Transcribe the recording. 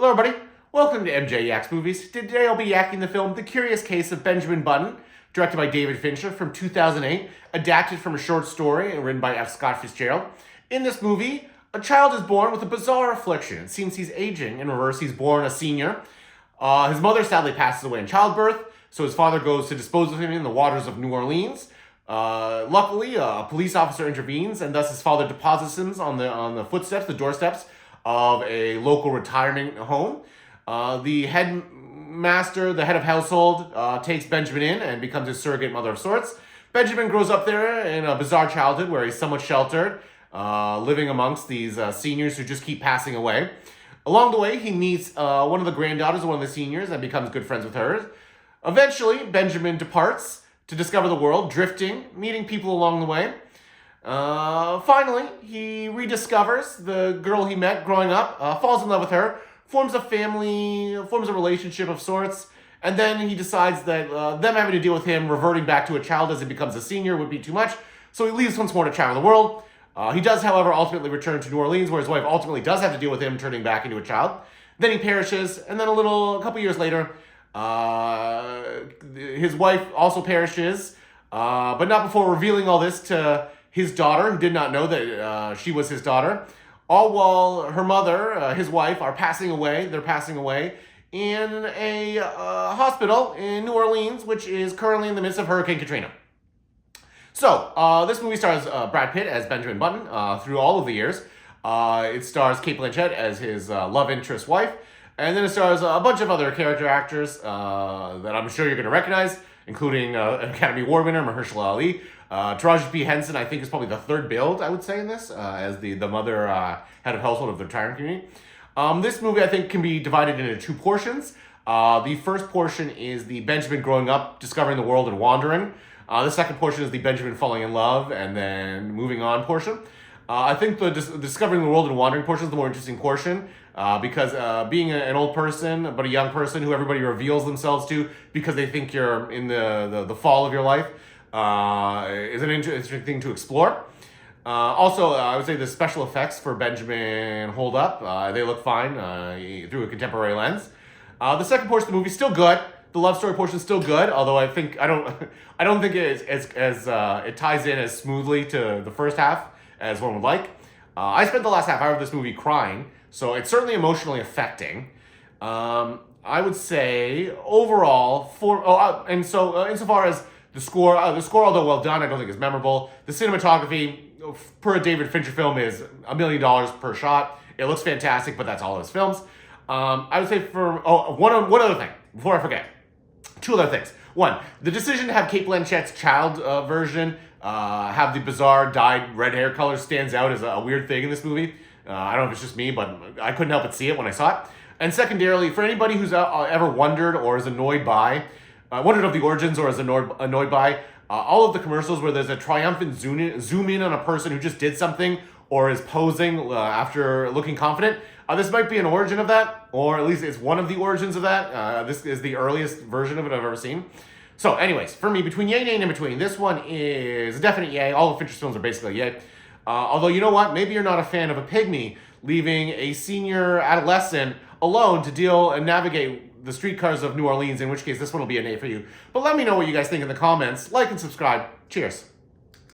Hello everybody, welcome to MJ Yaks Movies. Today I'll be yakking the film The Curious Case of Benjamin Button, directed by David Fincher from 2008, adapted from a short story and written by F. Scott Fitzgerald. In this movie, a child is born with a bizarre affliction. It seems he's aging. In reverse, he's born a senior. His mother sadly passes away in childbirth, so his father goes to dispose of him in the waters of New Orleans. Luckily, a police officer intervenes, and thus his father deposits him on the doorsteps of a local retirement home. The head of household, takes Benjamin in and becomes his surrogate mother of sorts. Benjamin grows up there in a bizarre childhood where he's somewhat sheltered, living amongst these seniors who just keep passing away. Along the way, he meets one of the granddaughters of one of the seniors and becomes good friends with her. Eventually, Benjamin departs to discover the world, drifting, meeting people along the way. Finally, he rediscovers the girl he met growing up, falls in love with her, forms a relationship of sorts, and then he decides that them having to deal with him reverting back to a child as he becomes a senior would be too much, so he leaves once more to travel the world. He does, however, ultimately return to New Orleans, where his wife ultimately does have to deal with him turning back into a child. Then he perishes, and then a couple years later, his wife also perishes, but not before revealing all this to his daughter, who did not know that she was his daughter. All while her mother, his wife, are passing away. They're passing away in a hospital in New Orleans, which is currently in the midst of Hurricane Katrina. So, this movie stars Brad Pitt as Benjamin Button through all of the years. It stars Cate Blanchett as his love interest wife. And then it stars a bunch of other character actors that I'm sure you're going to recognize, including Academy Award winner Mahershala Ali. Taraji P. Henson, I think, is probably the third build, I would say, in this, as the mother head of household of the retirement community. This movie, I think, can be divided into two portions. The first portion is the Benjamin growing up, discovering the world and wandering. The second portion is the Benjamin falling in love and then moving on portion. I think the discovering the world and wandering portion is the more interesting portion because being an old person, but a young person who everybody reveals themselves to because they think you're in the fall of your life, is an interesting thing to explore. Also, I would say the special effects for Benjamin hold up. They look fine through a contemporary lens. The second portion of the movie is still good. The love story portion is still good, although I don't think it ties in as smoothly to the first half as one would like. I spent the last half hour of this movie crying, so it's certainly emotionally affecting. I would say overall, insofar as the score, although well done, I don't think is memorable. The cinematography, per a David Fincher film, is $1 million per shot. It looks fantastic, but that's all of his films. I would say one other thing, before I forget. Two other things. One, the decision to have Cate Blanchett's child version have the bizarre dyed red hair color stands out as a weird thing in this movie. I don't know if it's just me, but I couldn't help but see it when I saw it. And secondarily, for anybody who's ever wondered or is annoyed by, wondered of the origins or is annoyed by, all of the commercials where there's a triumphant zoom in on a person who just did something or is posing after looking confident. This might be an origin of that, or at least it's one of the origins of that. This is the earliest version of it I've ever seen. So anyways, for me, between yay and in between, this one is a definite yay. All of Fincher's films are basically yay. Although, you know what? Maybe you're not a fan of a pygmy leaving a senior adolescent alone to deal and navigate the streetcars of New Orleans, in which case this one will be a nay for you. But let me know what you guys think in the comments. Like and subscribe. Cheers.